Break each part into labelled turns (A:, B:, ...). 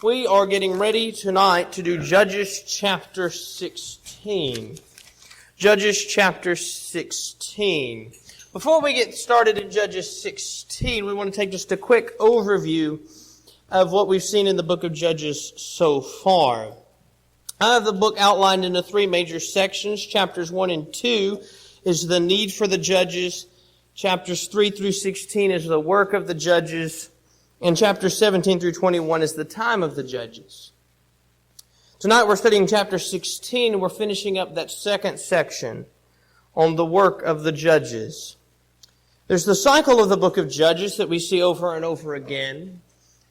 A: We are getting ready tonight to do Judges chapter 16. Judges chapter 16. Before we get started in Judges 16, we want to take just a quick overview of what we've seen in the book of Judges so far. I have the book outlined into three major sections. Chapters 1 and 2 is the need for the judges. Chapters 3 through 16 is the work of the judges. And chapters 17 through 21 is the time of the judges. Tonight we're studying chapter 16 and we're finishing up that second section on the work of the judges. There's the cycle of the book of Judges that we see over and over again.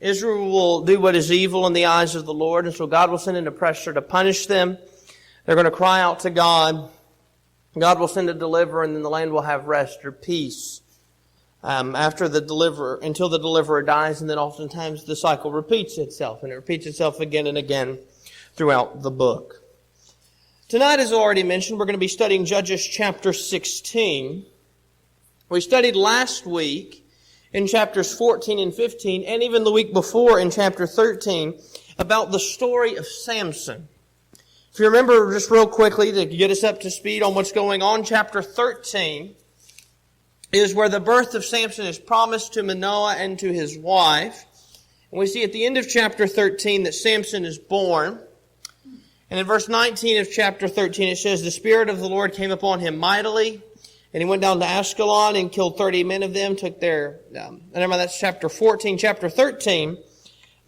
A: Israel will do what is evil in the eyes of the Lord, and so God will send an oppressor to punish them. They're going to cry out to God. God will send a deliverer, and then the land will have rest or peace. Until the deliverer dies, and then oftentimes the cycle repeats itself, and it repeats itself again and again throughout the book. Tonight, as already mentioned, we're going to be studying Judges chapter 16. We studied last week in chapters 14 and 15, and even the week before in chapter 13, about the story of Samson. If you remember, just real quickly, to get us up to speed on what's going on, chapter 13 is where the birth of Samson is promised to Manoah and to his wife. And we see at the end of chapter 13 that Samson is born. And in verse 19 of chapter 13 it says, "The Spirit of the Lord came upon him mightily, and he went down to Ashkelon and killed 30 men of them, took their..." that's chapter 14. Chapter 13,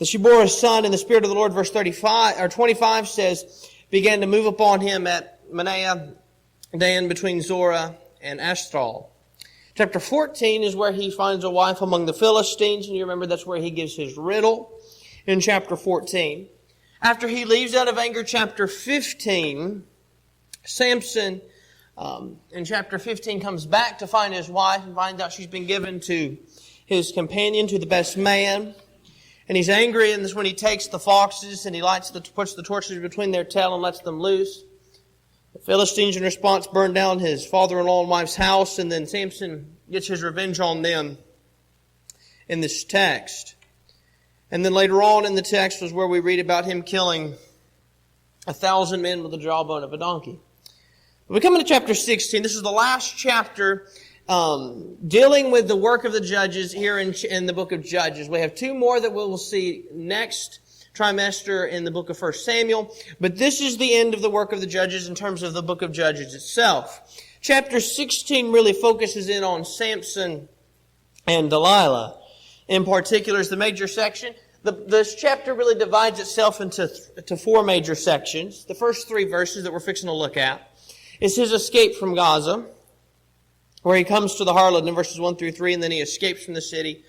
A: that she bore a son, and the Spirit of the Lord, verse 25 says, began to move upon him at Manaah, Dan, between Zorah and Ashtaol. Chapter 14 is where he finds a wife among the Philistines, and you remember that's where he gives his riddle in chapter 14. After he leaves out of anger, chapter 15, Samson in chapter 15 comes back to find his wife and finds out she's been given to his companion, to the best man. And he's angry, and this is when he takes the foxes and he puts the torches between their tail and lets them loose. The Philistines, in response, burn down his father-in-law and wife's house, and then Samson gets his revenge on them in this text. And then later on in the text was where we read about him killing 1,000 men with the jawbone of a donkey. When we come into chapter 16, this is the last chapter dealing with the work of the judges here in the book of Judges. We have two more that we'll see next trimester in the book of 1 Samuel. But this is the end of the work of the judges in terms of the book of Judges itself. Chapter 16 really focuses in on Samson and Delilah. In particular is the major section. This chapter really divides itself into four major sections. The first three verses that we're fixing to look at is his escape from Gaza, where he comes to the harlot in verses 1 through 3, and then he escapes from the city.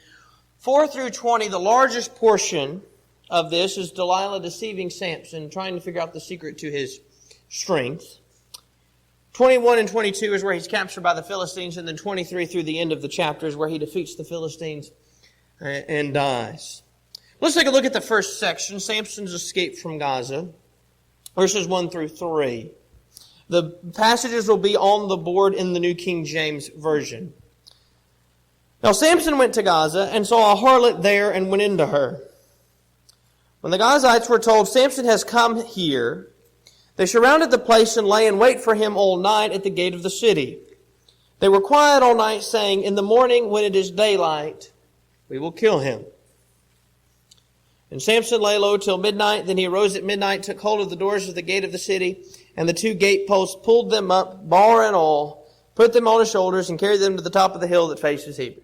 A: 4 through 20, the largest portion of this is Delilah deceiving Samson, trying to figure out the secret to his strength. 21 and 22 is where he's captured by the Philistines, and then 23 through the end of the chapter is where he defeats the Philistines and dies. Let's take a look at the first section, Samson's escape from Gaza, verses 1 through 3. The passages will be on the board in the New King James Version. "Now Samson went to Gaza and saw a harlot there and went into her. When the Gazites were told, 'Samson has come here,' they surrounded the place and lay in wait for him all night at the gate of the city. They were quiet all night, saying, 'In the morning, when it is daylight, we will kill him.' And Samson lay low till midnight. Then he arose at midnight, took hold of the doors of the gate of the city, and the two gateposts, pulled them up, bar and all, put them on his shoulders, and carried them to the top of the hill that faces Hebron."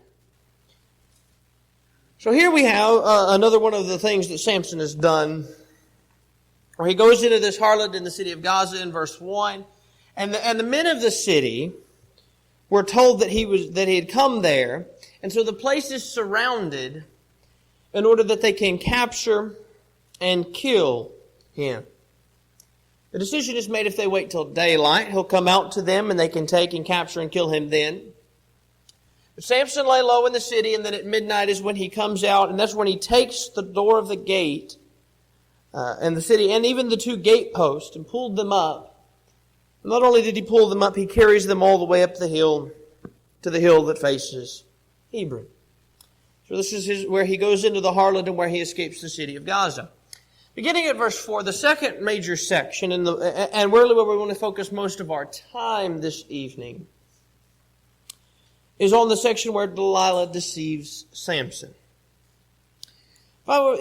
A: So here we have another one of the things that Samson has done, where he goes into this harlot in the city of Gaza in verse 1, and the men of the city were told that he had come there, and so the place is surrounded in order that they can capture and kill him. The decision is made if they wait till daylight, he'll come out to them and they can take and capture and kill him then. But Samson lay low in the city, and then at midnight is when he comes out, and that's when he takes the door of the gate in the city, and even the two gateposts, and pulled them up. Not only did he pull them up, he carries them all the way up the hill to the hill that faces Hebron. So this is where he goes into the harlot and where he escapes the city of Gaza. Beginning at verse 4, the second major section, and really where we want to focus most of our time this evening, is on the section where Delilah deceives Samson. When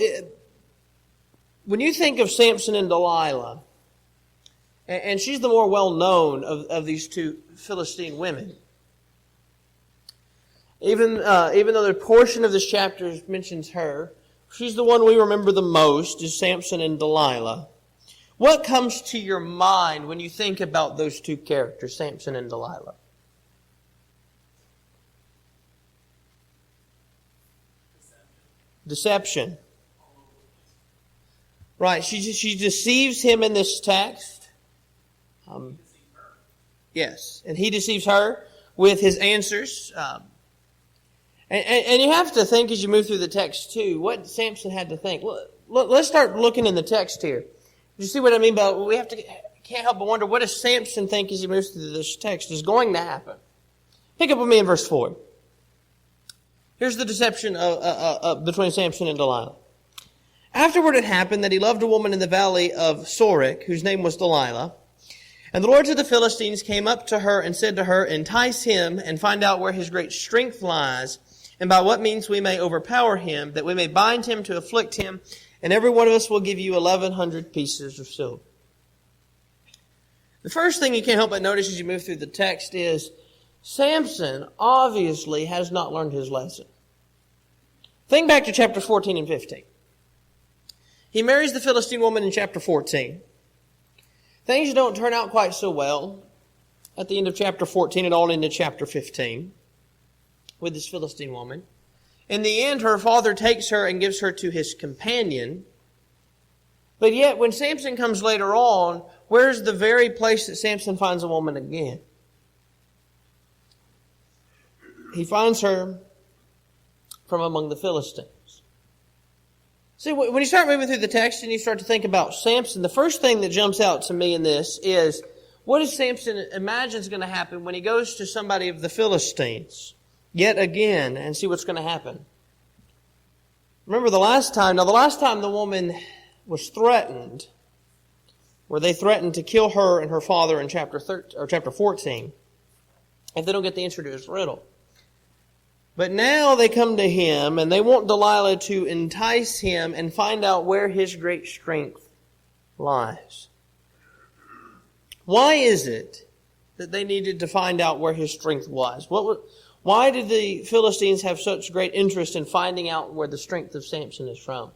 A: you think of Samson and Delilah, and she's the more well-known of these two Philistine women, even though the portion of this chapter mentions her, she's the one we remember the most, is Samson and Delilah. What comes to your mind when you think about those two characters, Samson and Delilah? Deception. Right, she deceives him in this text. Yes, and he deceives her with his answers. And you have to think as you move through the text too, what Samson had to think. Let's start looking in the text here. You see what I mean by can't help but wonder, what does Samson think as he moves through this text is going to happen? Pick up with me in verse 4. Here's the deception between Samson and Delilah. Afterward it happened that he loved a woman in the valley of Sorek, whose name was Delilah. And the lords of the Philistines came up to her and said to her, entice him and find out where his great strength lies, and by what means we may overpower him, that we may bind him to afflict him, and every one of us will give you 1,100 pieces of silver. The first thing you can't help but notice as you move through the text is Samson obviously has not learned his lesson. Think back to chapters 14 and 15. He marries the Philistine woman in chapter 14. Things don't turn out quite so well at the end of chapter 14 and all into chapter 15 with this Philistine woman. In the end, her father takes her and gives her to his companion. But yet, when Samson comes later on, where's the very place that Samson finds a woman again? He finds her from among the Philistines. See, when you start moving through the text and you start to think about Samson, the first thing that jumps out to me in this is, what does Samson imagine is going to happen when he goes to somebody of the Philistines yet again and see what's going to happen? Remember the last time the woman was threatened, where they threatened to kill her and her father in chapter 14, if they don't get the answer to his riddle. But now they come to him and they want Delilah to entice him and find out where his great strength lies. Why is it that they needed to find out where his strength was? Why did the Philistines have such great interest in finding out where the strength of Samson is from?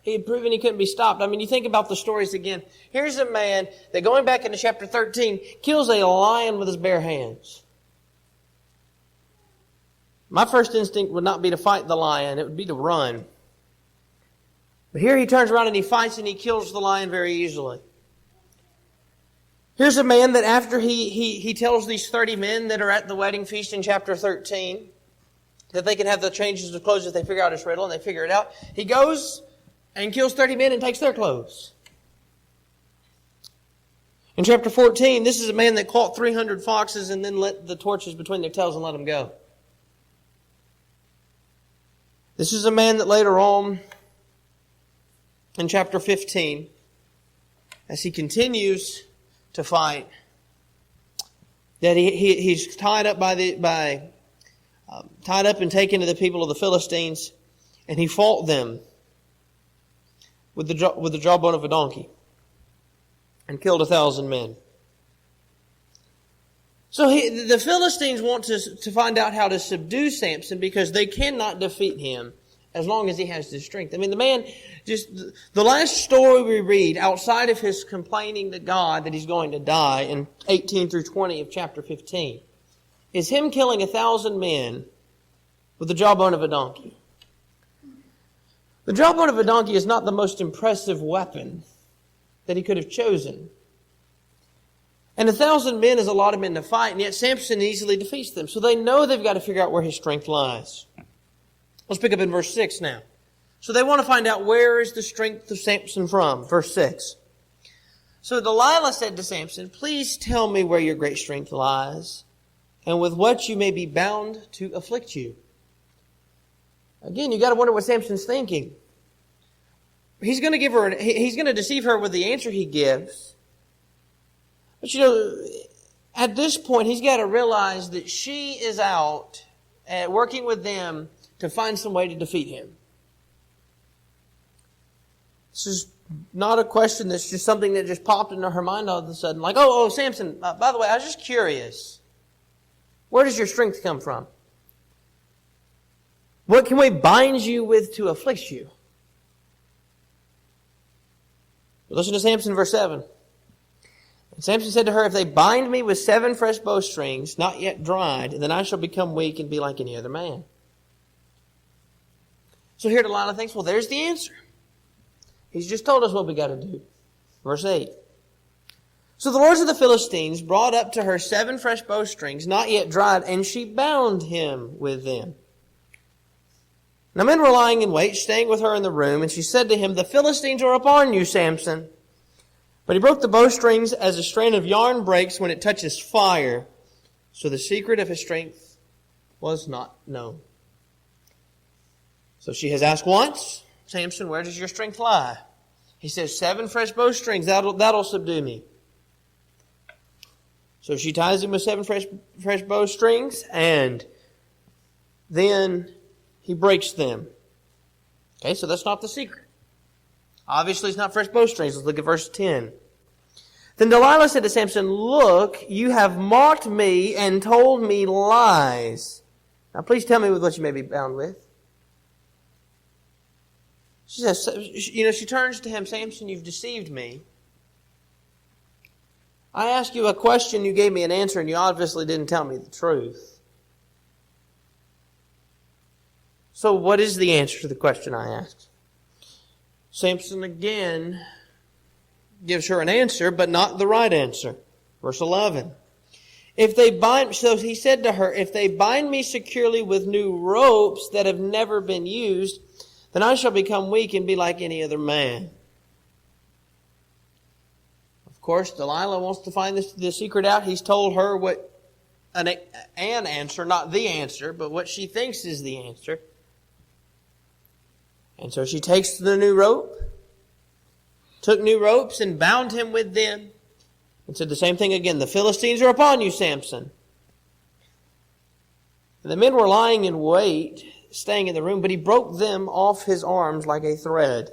A: He had proven he couldn't be stopped. I mean, you think about the stories again. Here's a man that, going back into chapter 13, kills a lion with his bare hands. My first instinct would not be to fight the lion. It would be to run. But here he turns around and he fights and he kills the lion very easily. Here's a man that after he tells these 30 men that are at the wedding feast in chapter 13 that they can have the changes of clothes if they figure out his riddle, and they figure it out. He goes and kills 30 men and takes their clothes. In chapter 14, this is a man that caught 300 foxes and then let the torches between their tails and let them go. This is a man that later on, in chapter 15, as he continues to fight, that he's tied up tied up and taken to the people of the Philistines, and he fought them with the jawbone of a donkey and killed 1,000 men. So the Philistines want to find out how to subdue Samson because they cannot defeat him as long as he has this strength. I mean, the man, the last story we read outside of his complaining to God that he's going to die in 18 through 20 of chapter 15 is him killing 1,000 men with the jawbone of a donkey. The jawbone of a donkey is not the most impressive weapon that he could have chosen. And 1,000 men is a lot of men to fight, and yet Samson easily defeats them. So they know they've got to figure out where his strength lies. Let's pick up in verse 6 now. So they want to find out, where is the strength of Samson from? Verse 6. So Delilah said to Samson, please tell me where your great strength lies, and with what you may be bound to afflict you. Again, you got to wonder what Samson's thinking. He's going to deceive her with the answer he gives. But at this point, he's got to realize that she is out working with them to find some way to defeat him. This is not a question that's just something that just popped into her mind all of a sudden. Like, oh, Samson, by the way, I was just curious. Where does your strength come from? What can we bind you with to afflict you? Listen to Samson, verse 7. And Samson said to her, if they bind me with 7 fresh bowstrings, not yet dried, then I shall become weak and be like any other man. So here Delilah thinks, well, there's the answer. He's just told us what we got to do. Verse 8. So the lords of the Philistines brought up to her 7 fresh bowstrings, not yet dried, and she bound him with them. Now men were lying in wait, staying with her in the room, and she said to him, the Philistines are upon you, Samson. But he broke the bowstrings as a strand of yarn breaks when it touches fire. So the secret of his strength was not known. So she has asked once, Samson, where does your strength lie? He says, 7 fresh bowstrings, that'll subdue me. So she ties him with 7 fresh bowstrings, and then he breaks them. Okay, so that's not the secret. Obviously, it's not fresh bowstrings. Let's look at verse 10. Then Delilah said to Samson, look, you have mocked me and told me lies. Now, please tell me with what you may be bound with. She says, she turns to him, Samson, you've deceived me. I asked you a question, you gave me an answer, and you obviously didn't tell me the truth. So what is the answer to the question I asked? Samson again gives her an answer, but not the right answer. Verse 11. So he said to her, if they bind me securely with new ropes that have never been used, then I shall become weak and be like any other man. Of course, Delilah wants to find the secret out. He's told her what an answer, not the answer, but what she thinks is the answer. And so she takes the new rope, took new ropes and bound him with them, and said the same thing again. The Philistines are upon you, Samson. And the men were lying in wait, staying in the room, but he broke them off his arms like a thread.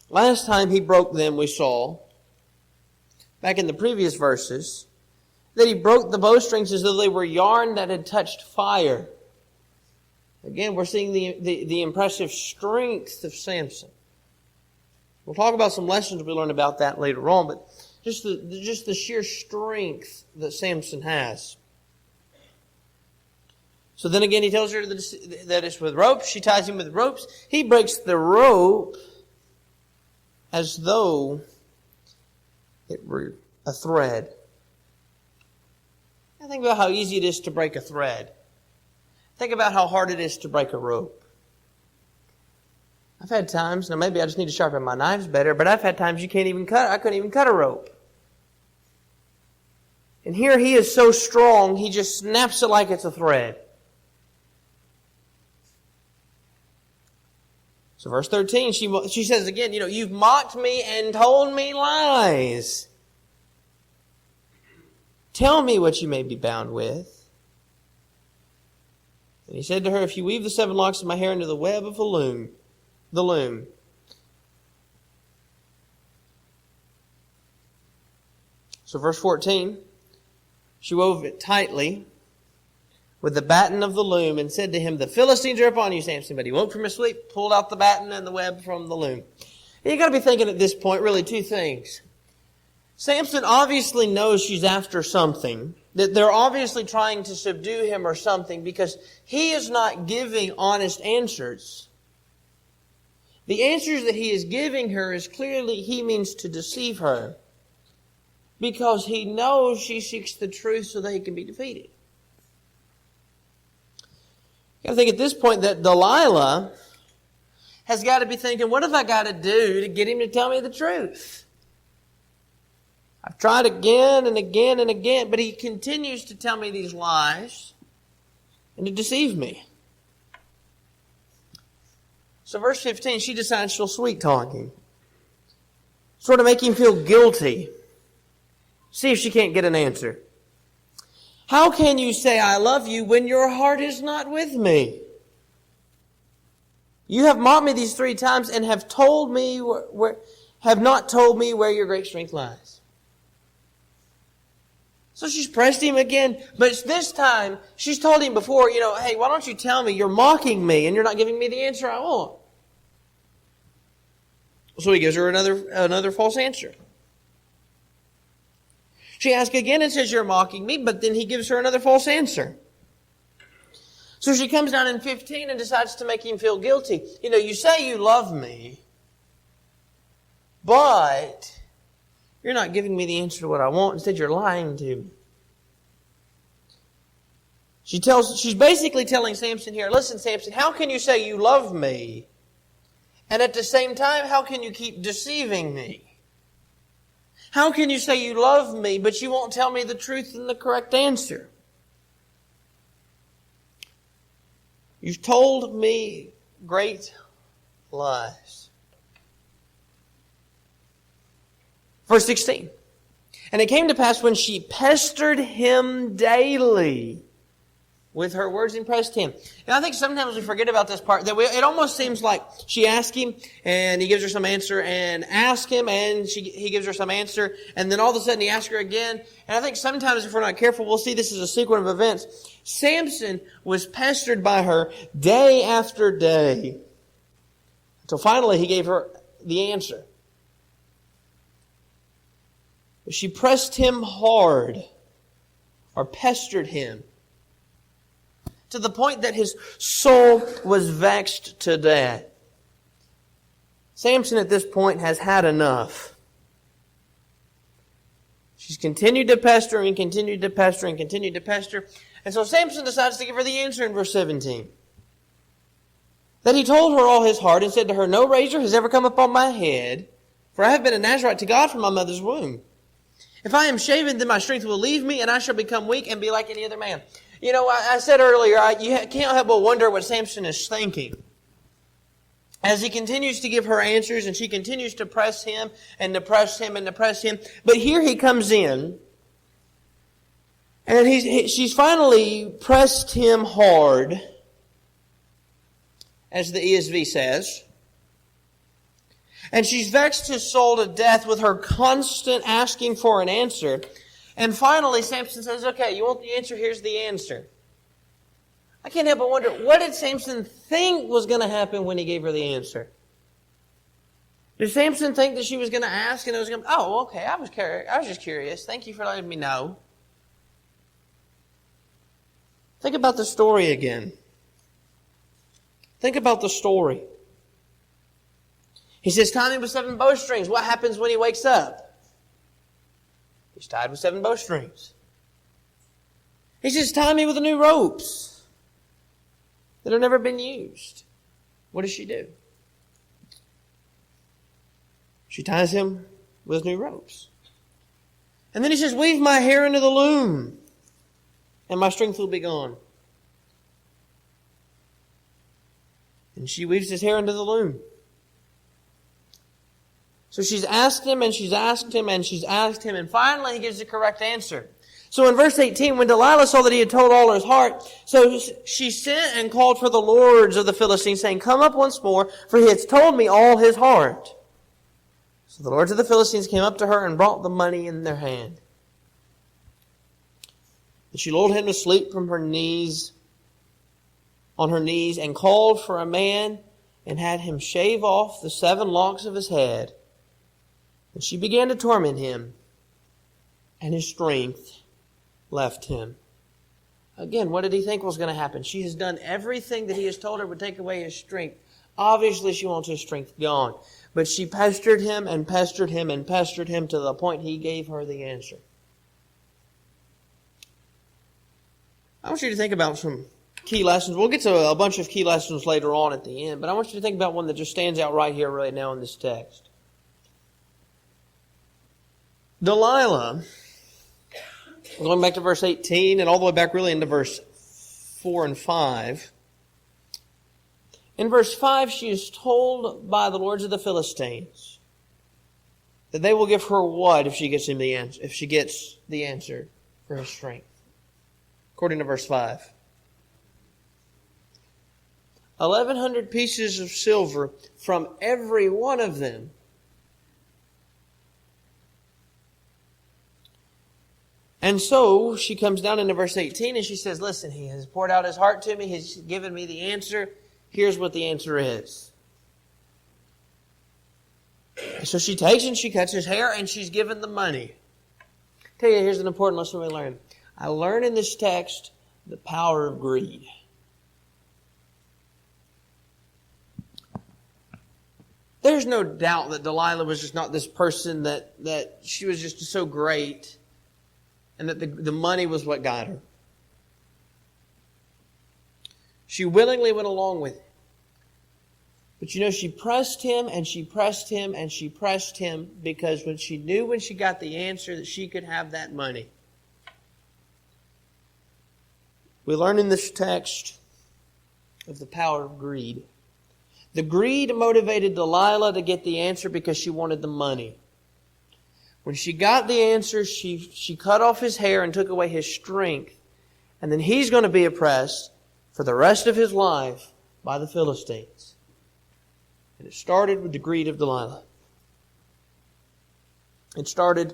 A: Last time he broke them, we saw, back in the previous verses, that he broke the bowstrings as though they were yarn that had touched fire. Again, we're seeing the impressive strength of Samson. We'll talk about some lessons we learn about that later on, but just the sheer strength that Samson has. So then again, he tells her that it's with ropes. She ties him with ropes. He breaks the rope as though it were a thread. Now think about how easy it is to break a thread. Think about how hard it is to break a rope. I've had times, now maybe I just need to sharpen my knives better, but I've had times I couldn't even cut a rope. And here he is so strong, he just snaps it like it's a thread. So verse 13, she says again, you've mocked me and told me lies. Tell me what you may be bound with. And he said to her, if you weave the 7 locks of my hair into the web of the loom. So verse 14, she wove it tightly with the batten of the loom and said to him, the Philistines are upon you, Samson. But he woke from his sleep, pulled out the batten and the web from the loom. And you've got to be thinking at this point really 2 things. Samson obviously knows she's after something, that they're obviously trying to subdue him or something, because he is not giving honest answers. The answers that he is giving her is clearly he means to deceive her, because he knows she seeks the truth so that he can be defeated. You got to think at this point that Delilah has got to be thinking, what have I got to do to get him to tell me the truth? I've tried again and again and again, but he continues to tell me these lies and to deceive me. So verse 15, she decides she'll sweet talk him. Sort of make him feel guilty. See if she can't get an answer. How can you say, I love you, when your heart is not with me? You have mocked me these 3 times and have not told me where your great strength lies. So she's pressed him again, but this time she's told him before, hey, why don't you tell me? You're mocking me and you're not giving me the answer I want. So he gives her another false answer. She asks again and says, you're mocking me, but then he gives her another false answer. So she comes down in 15 and decides to make him feel guilty. You say you love me, but you're not giving me the answer to what I want. Instead, you're lying to me. She's basically telling Samson here, listen, Samson, how can you say you love me, and at the same time, how can you keep deceiving me? How can you say you love me, but you won't tell me the truth and the correct answer? You've told me great lies. Verse 16. And it came to pass when she pestered him daily with her words and pressed him. And I think sometimes we forget about this part. It almost seems like she asked him and he gives her some answer, and asked him and he gives her some answer, and then all of a sudden he asks her again. And I think sometimes if we're not careful, we'll see this as a sequence of events. Samson was pestered by her day after day until finally he gave her the answer. She pressed him hard, or pestered him, to the point that his soul was vexed to death. Samson at this point has had enough. She's continued to pester and continued to pester and continued to pester. And so Samson decides to give her the answer in verse 17. That he told her all his heart and said to her, no razor has ever come upon my head, for I have been a Nazarite to God from my mother's womb. If I am shaven, then my strength will leave me, and I shall become weak and be like any other man. I said earlier, you can't help but wonder what Samson is thinking. As he continues to give her answers, and she continues to press him, and to press him, and to press him. But here he comes in, and she's finally pressed him hard, as the ESV says. And she's vexed his soul to death with her constant asking for an answer. And finally, Samson says, okay, you want the answer? Here's the answer. I can't help but wonder, what did Samson think was going to happen when he gave her the answer? Did Samson think that she was going to ask and it was going to, oh, okay, I was just curious. Thank you for letting me know. Think about the story again. Think about the story. He says, tie me with 7 bowstrings. What happens when he wakes up? He's tied with 7 bowstrings. He says, tie me with the new ropes that have never been used. What does she do? She ties him with new ropes. And then he says, weave my hair into the loom, and my strength will be gone. And she weaves his hair into the loom. So she's asked him, and she's asked him, and she's asked him, and finally he gives the correct answer. So in verse 18, when Delilah saw that he had told all his heart, so she sent and called for the lords of the Philistines, saying, come up once more, for he has told me all his heart. So the lords of the Philistines came up to her and brought the money in their hand. And she lulled him to sleep on her knees, and called for a man, and had him shave off the 7 locks of his head. And she began to torment him, and his strength left him. Again, what did he think was going to happen? She has done everything that he has told her would take away his strength. Obviously, she wants his strength gone. But she pestered him and pestered him and pestered him to the point he gave her the answer. I want you to think about some key lessons. We'll get to a bunch of key lessons later on at the end, but I want you to think about one that just stands out right here, right now in this text. Delilah, going back to verse 18 and all the way back really into verse 4 and 5, In verse 5, she is told by the lords of the Philistines that they will give her what if she gets the answer for his strength. According to verse 5. 1,100 pieces of silver from every one of them. And so she comes down into verse 18 and she says, listen, he has poured out his heart to me. He's given me the answer. Here's what the answer is. So she takes and she cuts his hair and she's given the money. I'll tell you, here's an important lesson we learn. I learn in this text the power of greed. There's no doubt that Delilah was just not this person that she was just so great and that the money was what got her. She willingly went along with it. But she pressed him and she pressed him and she pressed him because when she got the answer that she could have that money. We learn in this text of the power of greed. The greed motivated Delilah to get the answer because she wanted the money. When she got the answer, she cut off his hair and took away his strength. And then he's going to be oppressed for the rest of his life by the Philistines. And it started with the greed of Delilah. It started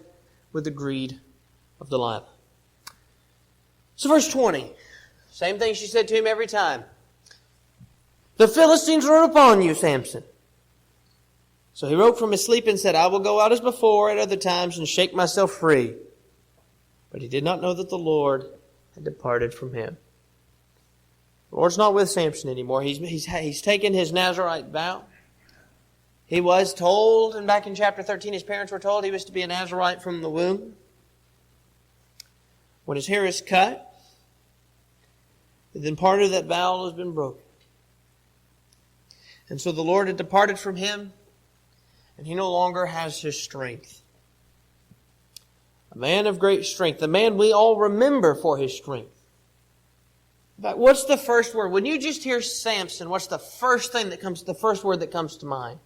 A: with the greed of Delilah. So verse 20. Same thing she said to him every time. The Philistines rode upon you, Samson. So he woke from his sleep and said, I will go out as before at other times and shake myself free. But he did not know that the Lord had departed from him. The Lord's not with Samson anymore. He's taken his Nazirite vow. He was told, and back in chapter 13, his parents were told he was to be a Nazirite from the womb. When his hair is cut, then part of that vow has been broken. And so the Lord had departed from him, and he no longer has his strength. A man of great strength, a man we all remember for his strength. In fact, what's the first word? When you just hear Samson, what's the first word that comes to mind?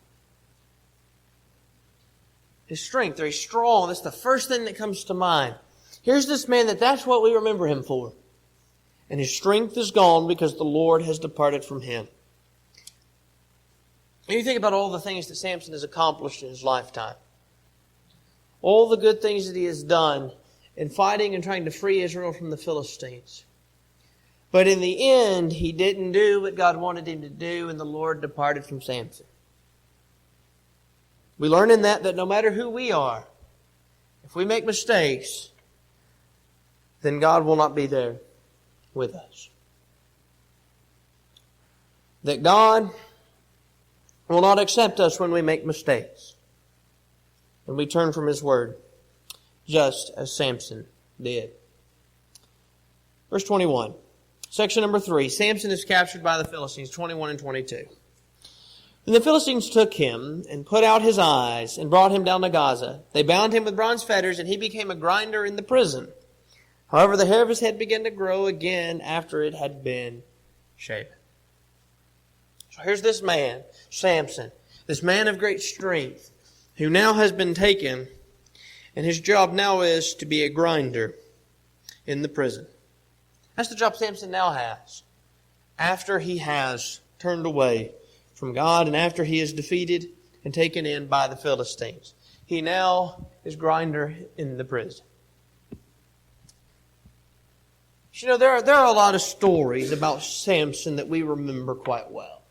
A: His strength, or he's strong. That's the first thing that comes to mind. Here's this man that's what we remember him for. And his strength is gone because the Lord has departed from him. And you think about all the things that Samson has accomplished in his lifetime. All the good things that he has done in fighting and trying to free Israel from the Philistines. But in the end, he didn't do what God wanted him to do, and the Lord departed from Samson. We learn in that no matter who we are, if we make mistakes, then God will not be there with us. That God will not accept us when we make mistakes and we turn from His Word, just as Samson did. Verse 21. Section number 3. Samson is captured by the Philistines, 21 and 22. And the Philistines took him and put out his eyes and brought him down to Gaza. They bound him with bronze fetters, and he became a grinder in the prison. However, the hair of his head began to grow again after it had been shaven. So here's this man, Samson, this man of great strength, who now has been taken, and his job now is to be a grinder in the prison. That's the job Samson now has, after he has turned away from God and after he is defeated and taken in by the Philistines. He now is grinder in the prison. You know, there are a lot of stories about Samson that we remember quite well.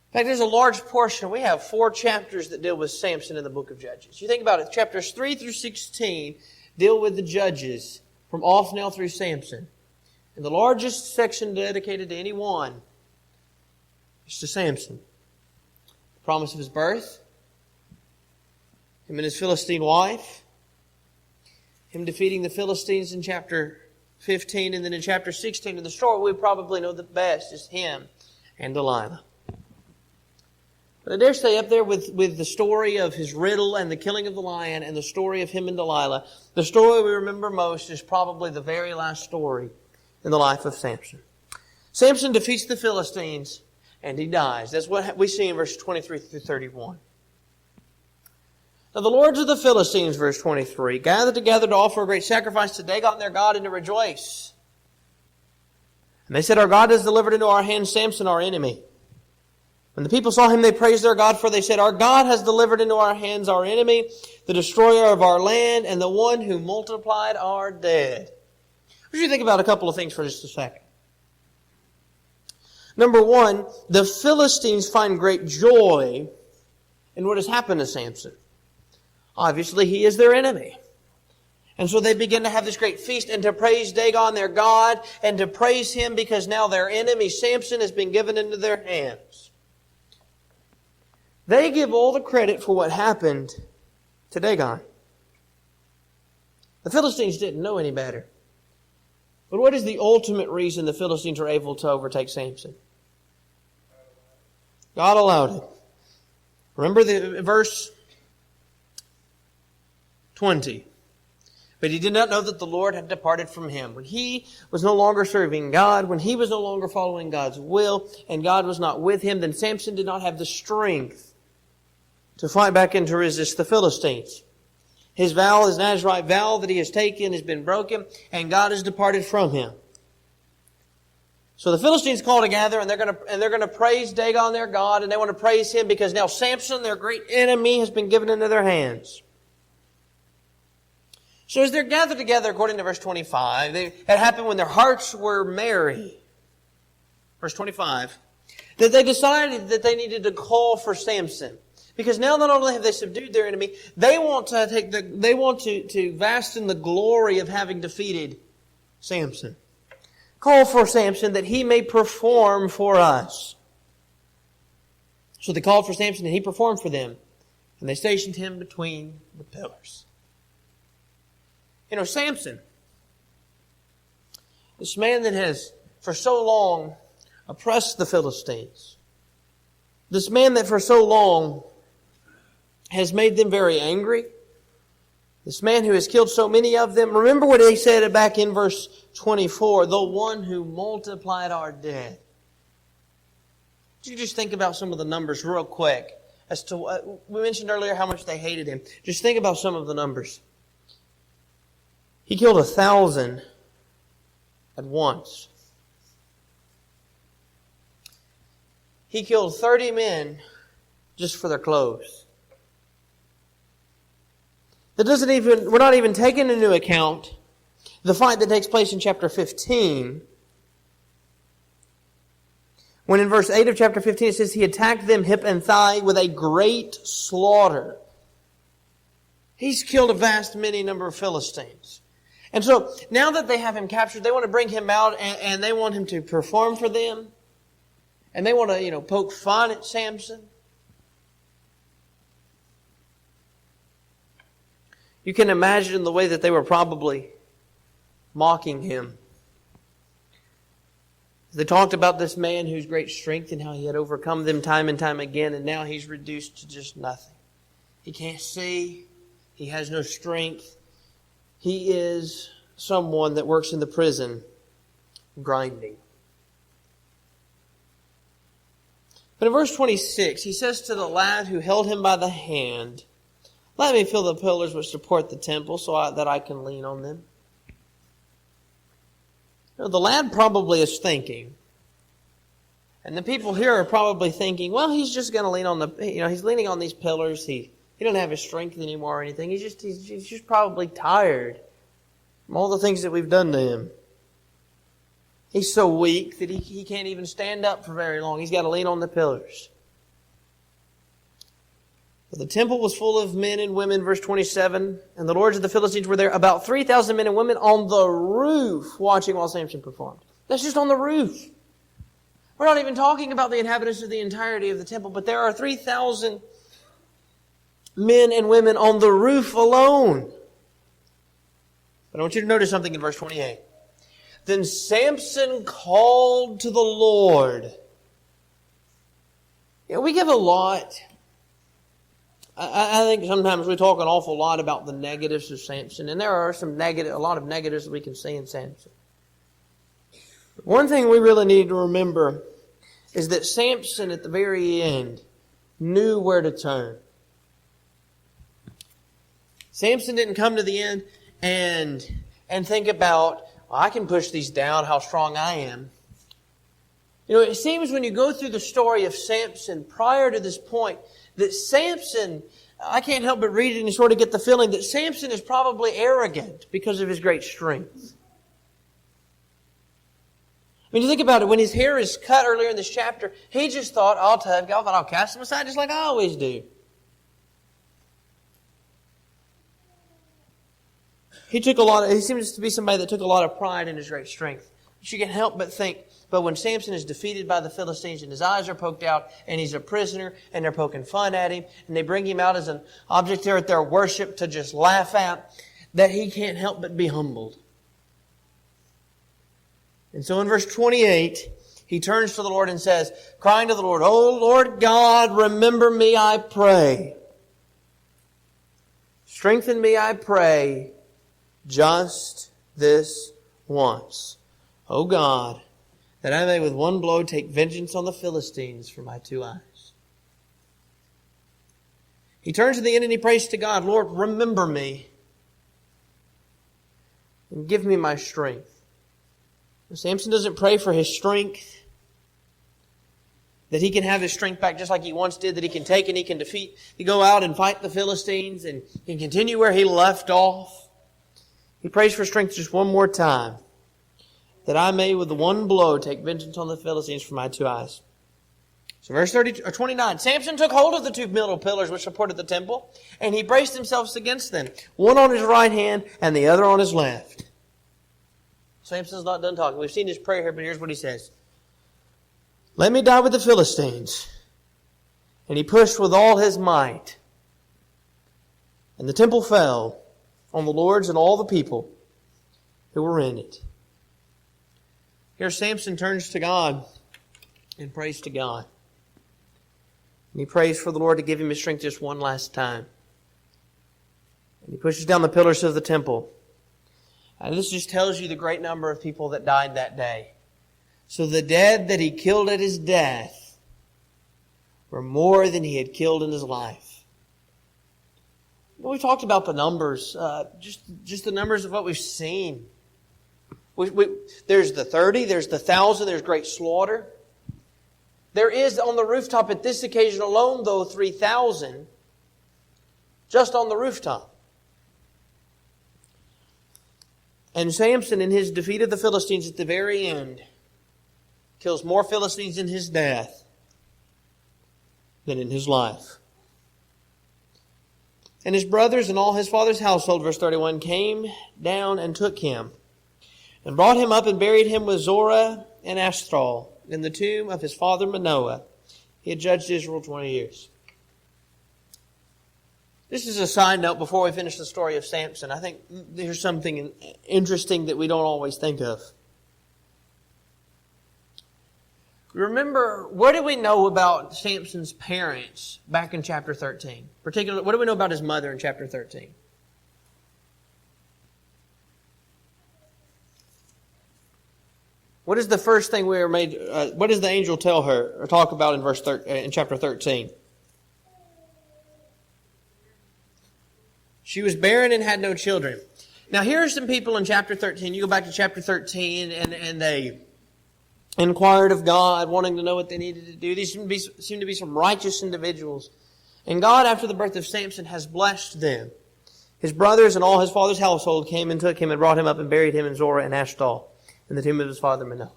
A: In fact, there's a large portion. We have 4 chapters that deal with Samson in the book of Judges. You think about it, chapters 3 through 16 deal with the judges from Othniel through Samson. And the largest section dedicated to any one is to Samson. The promise of his birth, him and his Philistine wife, him defeating the Philistines in chapter 15, and then in chapter 16, and the story we probably know the best is him and Delilah. But I dare say up there with the story of his riddle and the killing of the lion and the story of him and Delilah, the story we remember most is probably the very last story in the life of Samson. Samson defeats the Philistines, and he dies. That's what we see in verse 23 through 31. Now the lords of the Philistines, verse 23, gathered together to offer a great sacrifice to Dagon their God and to rejoice. And they said, our God has delivered into our hands Samson, our enemy. When the people saw him, they praised their God, for they said, our God has delivered into our hands our enemy, the destroyer of our land, and the one who multiplied our dead. What do you think about a couple of things for just a second? Number one, the Philistines find great joy in what has happened to Samson. Obviously, he is their enemy. And so they begin to have this great feast and to praise Dagon, their God, and to praise him because now their enemy, Samson, has been given into their hands. They give all the credit for what happened to Dagon. The Philistines didn't know any better. But what is the ultimate reason the Philistines are able to overtake Samson? God allowed it. Remember the verse 20. But he did not know that the Lord had departed from him. When he was no longer serving God, when he was no longer following God's will, and God was not with him, then Samson did not have the strength to fight back and to resist the Philistines. His vow, his Nazirite vow that he has taken has been broken, and God has departed from him. So the Philistines call together, and they're going to praise Dagon, their God, and they want to praise him because now Samson, their great enemy, has been given into their hands. So as they're gathered together, according to verse 25, it happened when their hearts were merry. Verse 25, that they decided that they needed to call for Samson. Because now not only have they subdued their enemy, they want to bask in the glory of having defeated Samson. Call for Samson that he may perform for us. So they called for Samson and he performed for them. And they stationed him between the pillars. You know, Samson, this man that has for so long oppressed the Philistines, this man that for so long has made them very angry, this man who has killed so many of them, remember what he said back in verse 24, the one who multiplied our dead. Did you just think about some of the numbers real quick? As to we mentioned earlier how much they hated him. Just think about some of the numbers. He killed 1,000 at once. He killed 30 men just for their clothes. We're not even taking into account the fight that takes place in chapter 15. When in verse 8 of chapter 15 it says, he attacked them hip and thigh with a great slaughter. He's killed a vast many number of Philistines. And so, now that they have him captured, they want to bring him out and they want him to perform for them. And they want to, poke fun at Samson. You can imagine the way that they were probably mocking him. They talked about this man whose great strength and how he had overcome them time and time again, and now he's reduced to just nothing. He can't see. He has no strength. He is someone that works in the prison, grinding. But in verse 26, he says to the lad who held him by the hand, let me feel the pillars which support the temple so that I can lean on them. The lad probably is thinking, and the people here are probably thinking, well, he's just going to lean on he's leaning on these pillars. He doesn't have his strength anymore or anything. He's just probably tired from all the things that we've done to him. He's so weak that he can't even stand up for very long. He's got to lean on the pillars. The temple was full of men and women, verse 27, and the lords of the Philistines were there, about 3,000 men and women on the roof watching while Samson performed. That's just on the roof. We're not even talking about the inhabitants of the entirety of the temple, but there are 3,000 men and women on the roof alone. But I want you to notice something in verse 28. Then Samson called to the Lord. We give a lot. I think sometimes we talk an awful lot about the negatives of Samson, and there are a lot of negatives that we can see in Samson. One thing we really need to remember is that Samson at the very end knew where to turn. Samson didn't come to the end and think about, well, I can push these down, how strong I am. You know, it seems when you go through the story of Samson prior to this point, that Samson, I can't help but read it and sort of get the feeling that Samson is probably arrogant because of his great strength. I mean, you think about it, when his hair is cut earlier in this chapter, he just thought, I'll cast him aside just like I always do. He seems to be somebody that took a lot of pride in his great strength. But you can't help but think, but when Samson is defeated by the Philistines and his eyes are poked out and he's a prisoner and they're poking fun at him and they bring him out as an object there at their worship to just laugh at, that he can't help but be humbled. And so in verse 28, he turns to the Lord and says, crying to the Lord, "O Lord God, remember me, I pray. Strengthen me, I pray, just this once. O God, that I may with one blow take vengeance on the Philistines for my 2 eyes." He turns to the end and he prays to God, "Lord, remember me and give me my strength." Samson doesn't pray for his strength, that he can have his strength back just like he once did, that he can take and he can defeat. He go out and fight the Philistines and can continue where he left off. He prays for strength just one more time, that I may with the one blow take vengeance on the Philistines for my 2 eyes. So verse 29, Samson took hold of the 2 middle pillars which supported the temple, and he braced himself against them, one on his right hand and the other on his left. Samson's not done talking. We've seen his prayer here, but here's what he says. "Let me die with the Philistines." And he pushed with all his might. And the temple fell on the lords and all the people who were in it. Here Samson turns to God and prays to God. And he prays for the Lord to give him his strength just one last time. And he pushes down the pillars of the temple. And this just tells you the great number of people that died that day. So the dead that he killed at his death were more than he had killed in his life. We talked about the numbers, just the numbers of what we've seen. There's the 30, there's the 1,000, there's great slaughter. There is on the rooftop at this occasion alone, though, 3,000 just on the rooftop. And Samson, in his defeat of the Philistines at the very end, kills more Philistines in his death than in his life. And his brothers and all his father's household, verse 31, came down and took him, and brought him up and buried him with Zorah and Ashtaol in the tomb of his father Manoah. He had judged Israel 20 years. This is a side note before we finish the story of Samson. I think there's something interesting that we don't always think of. Remember, what do we know about Samson's parents back in chapter 13? Particularly, what do we know about his mother in chapter 13? What is the first thing we were made? What does the angel tell her or talk about in chapter 13? She was barren and had no children. Now, here are some people in chapter 13. You go back to chapter 13, and they inquired of God, wanting to know what they needed to do. These seem to be some righteous individuals. And God, after the birth of Samson, has blessed them. His brothers and all his father's household came and took him and brought him up and buried him in Zorah and Ashtaol in the tomb of his father Manoah.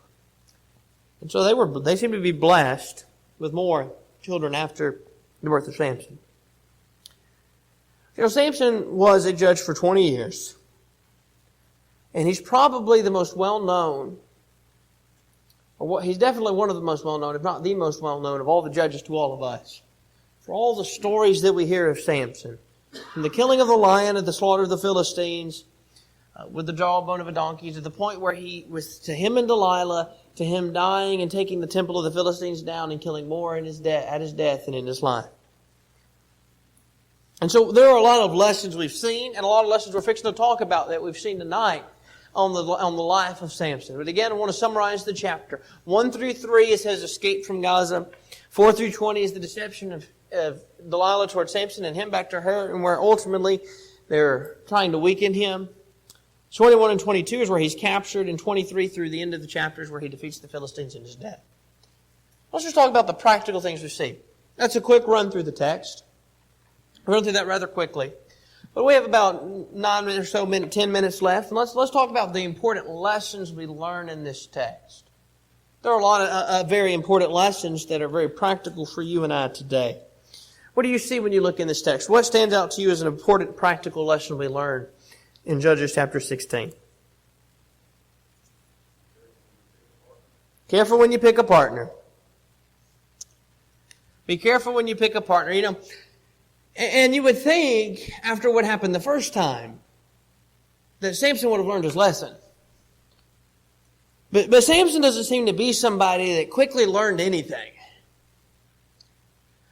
A: And so they seem to be blessed with more children after the birth of Samson. You know, Samson was a judge for 20 years. And he's probably the most well-known, he's definitely one of the most well-known, if not the most well-known of all the judges to all of us. For all the stories that we hear of Samson. From the killing of the lion and the slaughter of the Philistines, with the jawbone of a donkey, to the point where he was, to him and Delilah, to him dying and taking the temple of the Philistines down and killing more at his death than in his life. And so there are a lot of lessons we've seen and a lot of lessons we're fixing to talk about that we've seen tonight. on the life of Samson. But again, I want to summarize the chapter. 1 through 3, it says escape from Gaza. 4 through 20 is the deception of Delilah toward Samson and him back to her, and where ultimately they're trying to weaken him. 21 and 22 is where he's captured, and 23 through the end of the chapter is where he defeats the Philistines in his death. Let's just talk about the practical things we see. That's a quick run through the text. We'll run through that rather quickly. But we have about 9 minutes or so, 10 minutes left. And let's talk about the important lessons we learn in this text. There are a lot of very important lessons that are very practical for you and I today. What do you see when you look in this text? What stands out to you as an important practical lesson we learn in Judges chapter 16? Careful when you pick a partner. Be careful when you pick a partner. You know, and you would think, after what happened the first time, that Samson would have learned his lesson. But Samson doesn't seem to be somebody that quickly learned anything.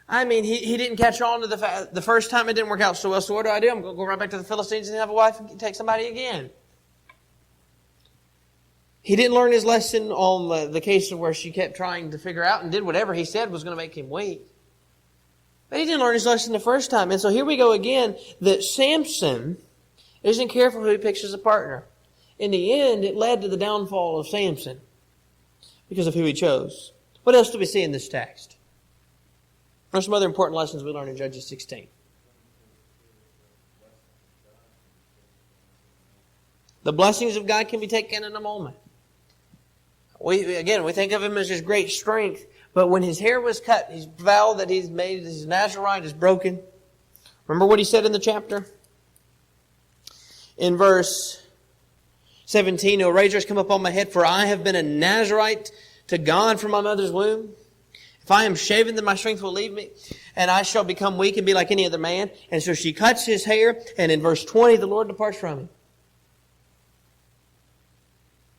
A: I mean, he didn't catch on to the fact the first time it didn't work out so well. So what do? I'm going to go right back to the Philistines and have a wife and take somebody again. He didn't learn his lesson on the case of where she kept trying to figure out and did whatever he said was going to make him weak. But he didn't learn his lesson the first time. And so here we go again, that Samson isn't careful who he picks as a partner. In the end, it led to the downfall of Samson because of who he chose. What else do we see in this text? There are some other important lessons we learn in Judges 16. The blessings of God can be taken in a moment. We think of him as his great strength. But when his hair was cut, his vow that he's made, his Nazarite is broken. Remember what he said in the chapter? In verse 17, "No razor has come upon my head, for I have been a Nazarite to God from my mother's womb. If I am shaven, then my strength will leave me, and I shall become weak and be like any other man." And so she cuts his hair, and in verse 20, the Lord departs from him.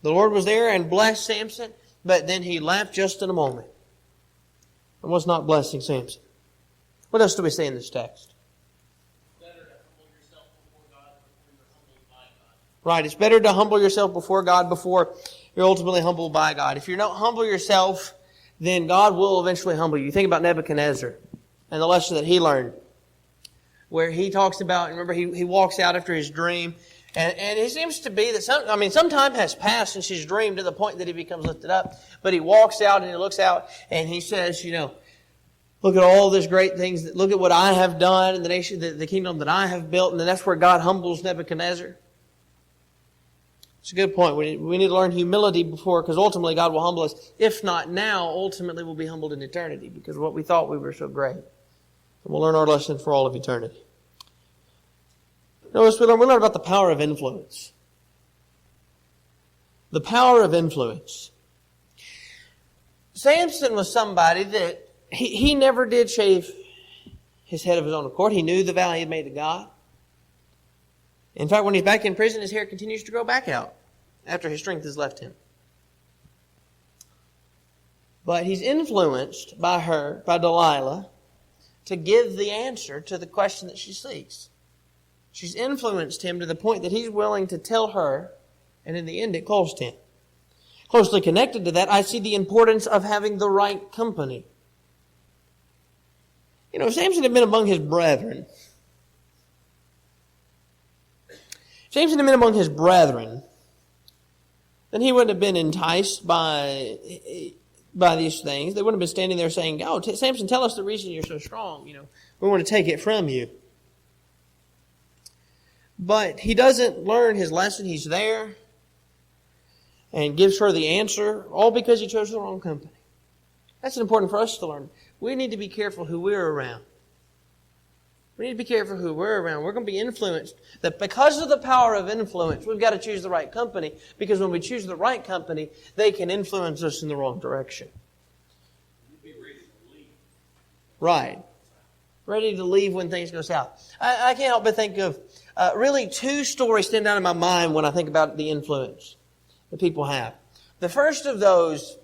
A: The Lord was there and blessed Samson, but then he left just in a moment and was not blessing Samson. What else do we see in this text? Right, it's better to humble yourself before God before you're ultimately humbled by God. If you don't humble yourself, then God will eventually humble you. Think about Nebuchadnezzar and the lesson that he learned, where he talks about, remember, he walks out after his dream, and it seems to be that some time has passed since his dream to the point that he becomes lifted up. But he walks out and he looks out and he says, look at all these great things. Look at what I have done in the nation, the kingdom that I have built. And that's where God humbles Nebuchadnezzar. It's a good point. We need to learn humility because ultimately God will humble us. If not now, ultimately we'll be humbled in eternity because what we thought we were so great. And we'll learn our lesson for all of eternity. Notice we learn about the power of influence. The power of influence. Samson was somebody that he never did shave his head of his own accord. He knew the vow he had made to God. In fact, when he's back in prison, his hair continues to grow back out after his strength has left him. But he's influenced by Delilah, to give the answer to the question that she seeks. She's influenced him to the point that he's willing to tell her, and in the end it cost him. Closely connected to that, I see the importance of having the right company. If Samson had been among his brethren, then he wouldn't have been enticed by these things. They wouldn't have been standing there saying, "Oh, Samson, tell us the reason you're so strong. We want to take it from you." But he doesn't learn his lesson. He's there and gives her the answer, all because he chose the wrong company. That's important for us to learn. We need to be careful who we're around. We need to be careful who we're around. We're going to be influenced. That because of the power of influence, we've got to choose the right company. Because when we choose the right company, they can influence us in the wrong direction. Right. Ready to leave when things go south. I can't help but think of really two stories stand out in my mind when I think about the influence that people have. The first of those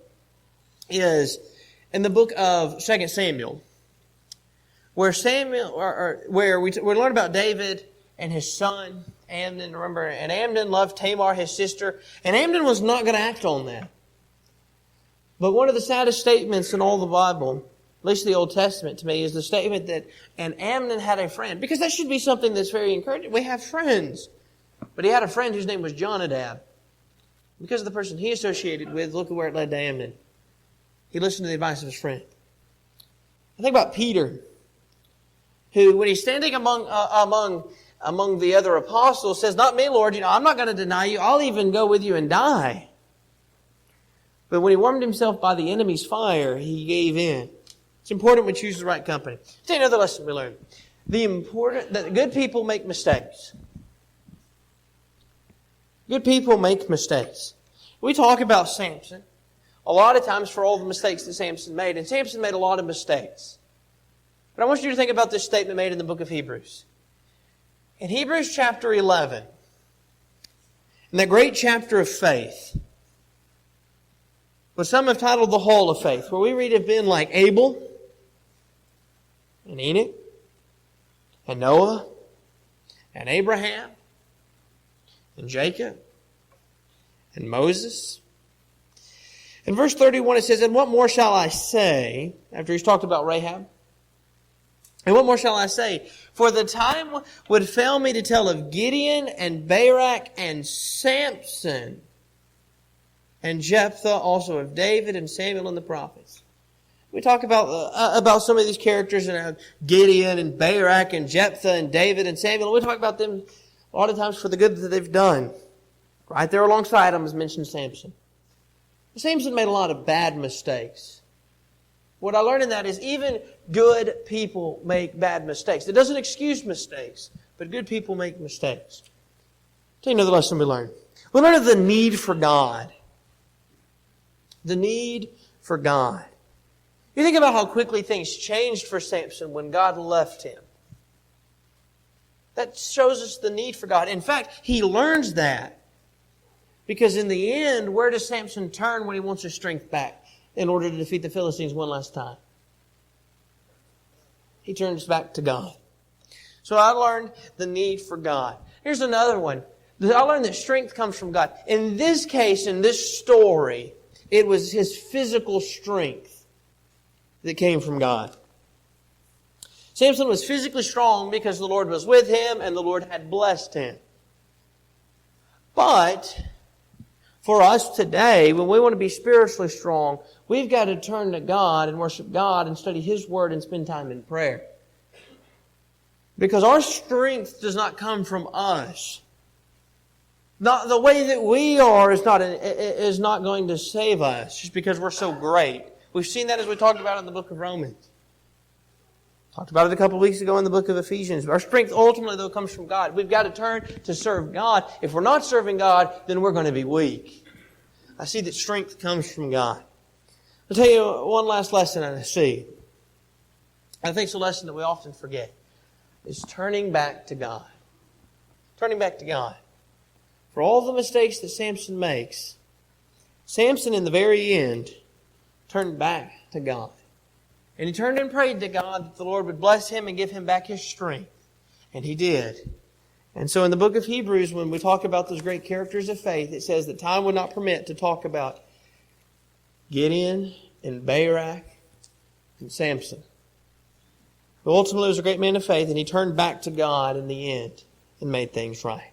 A: is in the book of 2 Samuel, where we learn about David and his son Amnon, remember, and Amnon loved Tamar, his sister, and Amnon was not going to act on that. But one of the saddest statements in all the Bible, at least the Old Testament to me, is the statement that, and Amnon had a friend. Because that should be something that's very encouraging. We have friends. But he had a friend whose name was Jonadab. Because of the person he associated with, look at where it led to Amnon. He listened to the advice of his friend. I think about Peter, who, when he's standing among the other apostles, says, "Not me, Lord. I'm not going to deny you. I'll even go with you and die." But when he warmed himself by the enemy's fire, he gave in. It's important we choose the right company. It's another lesson we learned. That good people make mistakes. Good people make mistakes. We talk about Samson a lot of times for all the mistakes that Samson made. And Samson made a lot of mistakes. But I want you to think about this statement made in the book of Hebrews. In Hebrews chapter 11, in that great chapter of faith, what some have titled the Hall of Faith, where we read of men like Abel, and Enoch, and Noah, and Abraham, and Jacob, and Moses. In verse 31 it says, "And what more shall I say?" After he's talked about Rahab. "And what more shall I say? For the time would fail me to tell of Gideon and Barak and Samson and Jephthah, also of David and Samuel and the prophets." We talk about some of these characters, Gideon and Barak and Jephthah and David and Samuel. We talk about them a lot of times for the good that they've done. Right there alongside them is mentioned Samson. Samson made a lot of bad mistakes. What I learned in that is even good people make bad mistakes. It doesn't excuse mistakes, but good people make mistakes. I'll tell you another lesson we learned. We learned of the need for God. The need for God. You think about how quickly things changed for Samson when God left him. That shows us the need for God. In fact, he learns that. Because in the end, where does Samson turn when he wants his strength back in order to defeat the Philistines one last time? He turns back to God. So I learned the need for God. Here's another one. I learned that strength comes from God. In this case, in this story, it was his physical strength that came from God. Samson was physically strong because the Lord was with him and the Lord had blessed him. But for us today, when we want to be spiritually strong, we've got to turn to God and worship God and study His Word and spend time in prayer. Because our strength does not come from us. Not the way that we are is not going to save us just because we're so great. We've seen that as we talked about in the book of Romans. Talked about it a couple of weeks ago in the book of Ephesians. Our strength ultimately, though, comes from God. We've got to turn to serve God. If we're not serving God, then we're going to be weak. I see that strength comes from God. I'll tell you one last lesson I see. I think it's a lesson that we often forget. Is turning back to God. Turning back to God. For all the mistakes that Samson makes, Samson in the very end turned back to God. And he turned and prayed to God that the Lord would bless him and give him back his strength. And He did. And so in the book of Hebrews, when we talk about those great characters of faith, it says that time would not permit to talk about Gideon and Barak and Samson. But ultimately, he was a great man of faith, and he turned back to God in the end and made things right.